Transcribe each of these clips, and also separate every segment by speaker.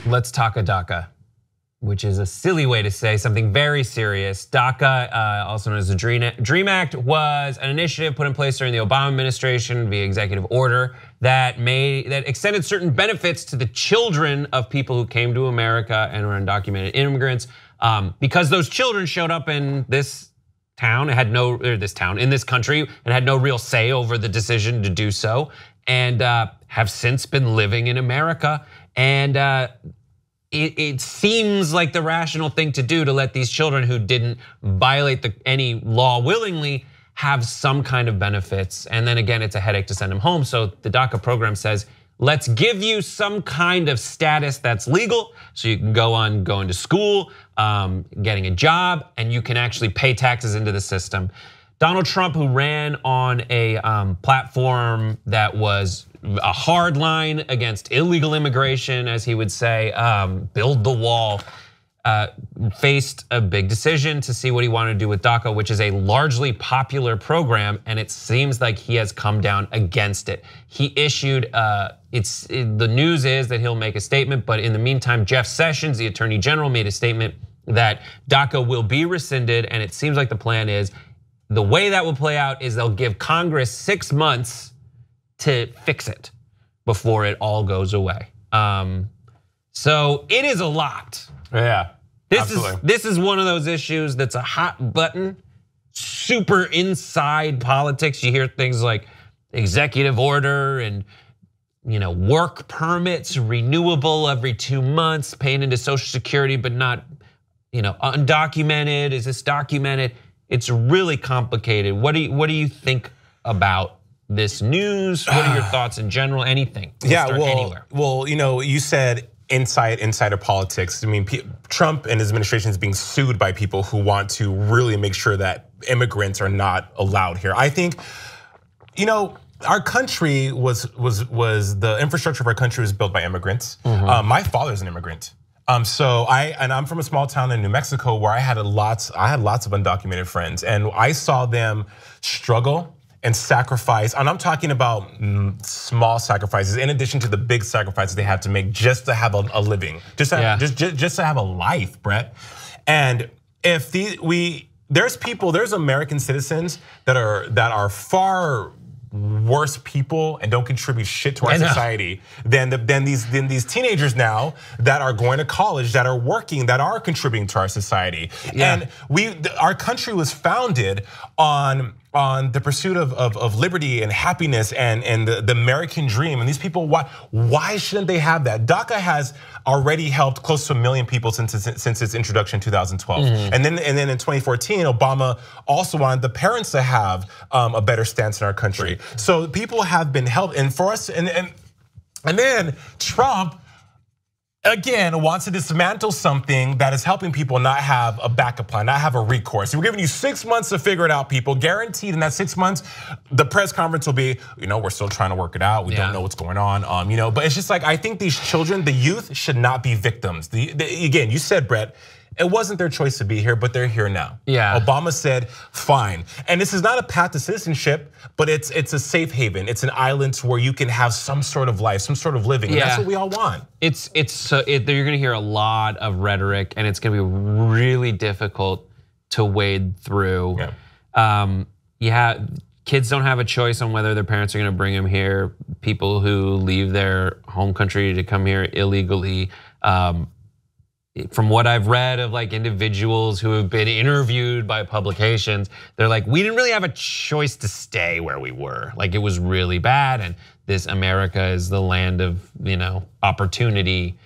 Speaker 1: Let's talk a DACA, which is a silly way to say something very serious. DACA, also known as the DREAM Act, was an initiative put in place during the Obama administration via executive order that extended certain benefits to the children of people who came to America and were undocumented immigrants. Because those children showed up in this town, in this country, and had no real say over the decision to do so, and have since been living in America. And it seems like the rational thing to do to let these children who didn't violate any law willingly have some kind of benefits. And then again, it's a headache to send them home. So the DACA program says, let's give you some kind of status that's legal so you can going to school, getting a job, and you can actually pay taxes into the system. Donald Trump, who ran on a platform that was a hard line against illegal immigration, as he would say, build the wall, faced a big decision to see what he wanted to do with DACA, which is a largely popular program, and it seems like he has come down against it. He issued, the news is that he'll make a statement, but in the meantime, Jeff Sessions, the Attorney General, made a statement that DACA will be rescinded, and it seems like the plan is, the way that will play out is they'll give Congress 6 months to fix it before it all goes away. So it is a lot.
Speaker 2: Yeah,
Speaker 1: this is one of those issues that's a hot button, super inside politics. You hear things like executive order and work permits, renewable every 2 months, paying into Social Security, but not undocumented. Is this documented? It's really complicated. What do you think about this news? What are your thoughts in general? Anything?
Speaker 2: Well, you said insider politics. I mean, Trump and his administration is being sued by people who want to really make sure that immigrants are not allowed here. I think, our country the infrastructure of our country was built by immigrants. My father's an immigrant. So I'm from a small town in New Mexico where I had lots of undocumented friends, and I saw them struggle and sacrifice, and I'm talking about small sacrifices in addition to the big sacrifices they had to make just to have a living, just to have a life, Brett. And if there's American citizens that are far worse people and don't contribute shit to our society than these teenagers now that are going to college, that are working, that are contributing to our society. And our country was founded on the pursuit of liberty and happiness and the American dream. And these people, why shouldn't they have that? DACA has already helped close to 1 million people since its introduction in 2012. And then in 2014, Obama also wanted the parents to have a better stance in our country. So people have been helped, and for us, and then Trump again wants to dismantle something that is helping people not have a backup plan, not have a recourse. We're giving you 6 months to figure it out, people. Guaranteed in that 6 months, the press conference will be, we're still trying to work it out. We don't know what's going on. But it's just like, I think these children, the youth, should not be victims. Again, you said, Brett, it wasn't their choice to be here, but they're here now. Obama said, fine. And this is not a path to citizenship, but it's a safe haven. It's an island where you can have some sort of life, some sort of living. And that's what we all want.
Speaker 1: You're gonna hear a lot of rhetoric, and it's gonna be really difficult to wade through. Kids don't have a choice on whether their parents are gonna bring them here. People who leave their home country to come here illegally, from what I've read of individuals who have been interviewed by publications, they're like, we didn't really have a choice to stay where we were. It was really bad, and this America is the land of opportunity.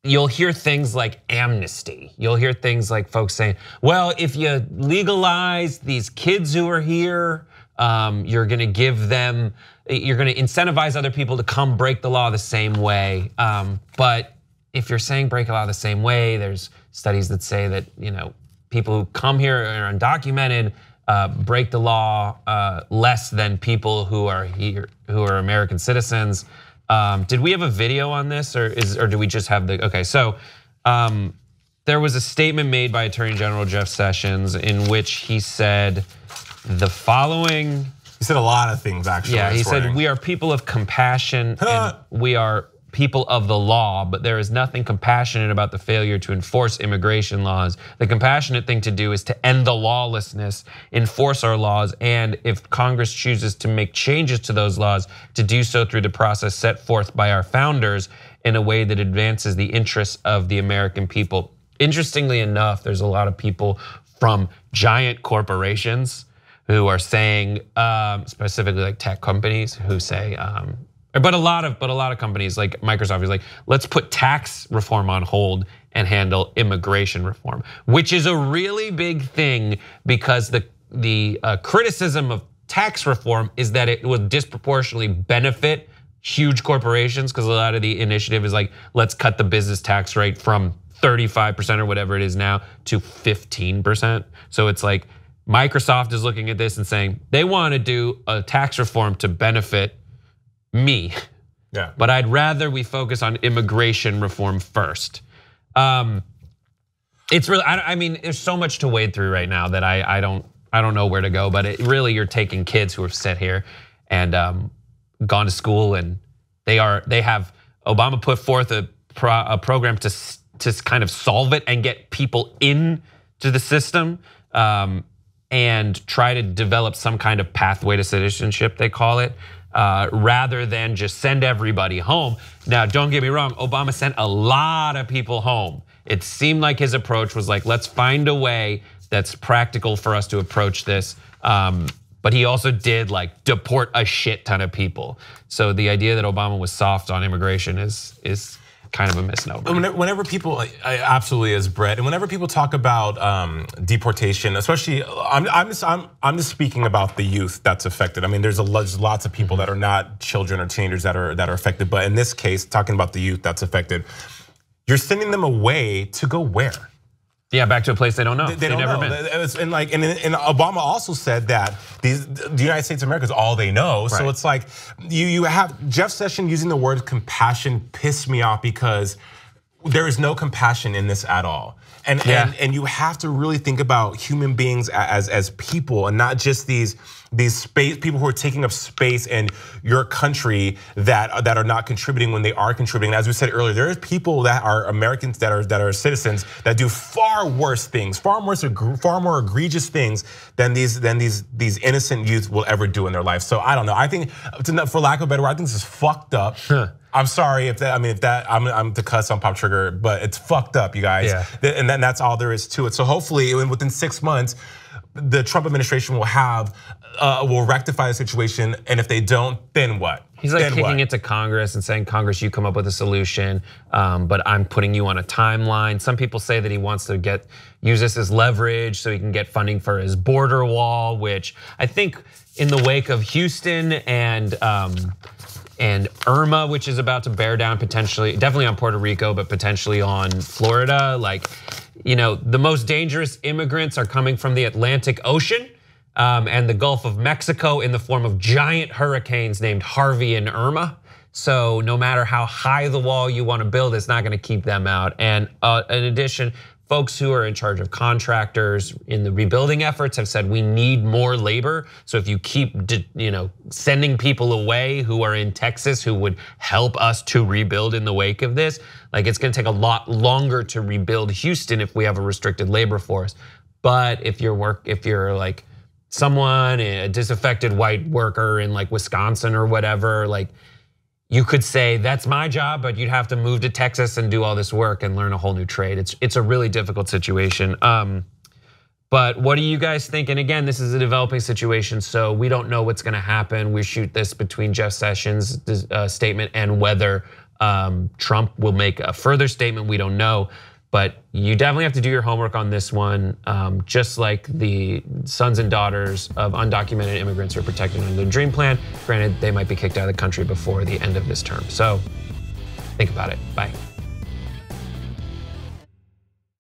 Speaker 1: You'll hear things like amnesty. You'll hear things like folks saying, well, if you legalize these kids who are here, you're gonna incentivize other people to come break the law the same way. But if you're saying break the law the same way, there's studies that say that people who come here and are undocumented break the law less than people who are here, who are American citizens. Did we have a video on this, or do we just have the? Okay, so there was a statement made by Attorney General Jeff Sessions in which he said the following
Speaker 2: He said a lot of things, actually.
Speaker 1: Yeah, he said, we are people of compassion and we are people of the law, but there is nothing compassionate about the failure to enforce immigration laws. The compassionate thing to do is to end the lawlessness, enforce our laws, and if Congress chooses to make changes to those laws, to do so through the process set forth by our founders in a way that advances the interests of the American people. Interestingly enough, there's a lot of people from giant corporations who are saying, specifically like tech companies, who say, but a lot of companies like Microsoft is like, let's put tax reform on hold and handle immigration reform, which is a really big thing because the criticism of tax reform is that it will disproportionately benefit huge corporations because a lot of the initiative is like, let's cut the business tax rate from 35% or whatever it is now to 15%. So it's like Microsoft is looking at this and saying they want to do a tax reform to benefit me.
Speaker 2: Yeah.
Speaker 1: But I'd rather we focus on immigration reform first. It's really, I mean, there's so much to wade through right now that I don't know where to go. But it really, you're taking kids who have sat here and gone to school, and they have Obama put forth a program to kind of solve it and get people into the system and try to develop some kind of pathway to citizenship, they call it, rather than just send everybody home. Now, don't get me wrong, Obama sent a lot of people home. It seemed like his approach was like, let's find a way that's practical for us to approach this. But he also did like deport a shit ton of people. So the idea that Obama was soft on immigration is kind of a misnomer.
Speaker 2: Whenever people, absolutely is, Brett, and whenever people talk about deportation, especially, I'm just speaking about the youth that's affected. I mean, there's lots of people that are not children or teenagers that are affected, but in this case, talking about the youth that's affected, you're sending them away to go where?
Speaker 1: Yeah, back to a place they don't know.
Speaker 2: They never know. And Obama also said that the United States of America is all they know. Right. So it's like you have Jeff Sessions using the word compassion pissed me off because there is no compassion in this at all. And you have to really think about human beings as people and not just these people who are taking up space in your country that are not contributing when they are contributing. As we said earlier, there are people that are Americans that are citizens that do far worse things, far more egregious things than these innocent youth will ever do in their life. So I don't know. I think, for lack of a better word, I think this is fucked up. I'm sorry if I'm to cuss on Pop Trigger, but it's fucked up, you guys. Yeah. And then that's all there is to it. So hopefully within 6 months, the Trump administration will rectify the situation, and if they don't, then what?
Speaker 1: He's like kicking it to Congress and saying, Congress, you come up with a solution, but I'm putting you on a timeline. Some people say that he wants to use this as leverage so he can get funding for his border wall, which I think in the wake of Houston and Irma, which is about to bear down potentially, definitely on Puerto Rico, but potentially on Florida. Like, the most dangerous immigrants are coming from the Atlantic Ocean and the Gulf of Mexico in the form of giant hurricanes named Harvey and Irma. So no matter how high the wall you want to build, it's not going to keep them out. And in addition, folks who are in charge of contractors in the rebuilding efforts have said we need more labor. So if you keep sending people away who are in Texas who would help us to rebuild in the wake of this, like it's gonna take a lot longer to rebuild Houston if we have a restricted labor force. But if you're like someone, a disaffected white worker in like Wisconsin or whatever, like you could say that's my job, but you'd have to move to Texas and do all this work and learn a whole new trade. It's a really difficult situation. But what do you guys think? And again, this is a developing situation, so we don't know what's gonna happen. We shoot this between Jeff Sessions' statement and whether Trump will make a further statement, we don't know. But you definitely have to do your homework on this one, just like the sons and daughters of undocumented immigrants who are protected under the Dream Plan. Granted, they might be kicked out of the country before the end of this term. So think about it. Bye.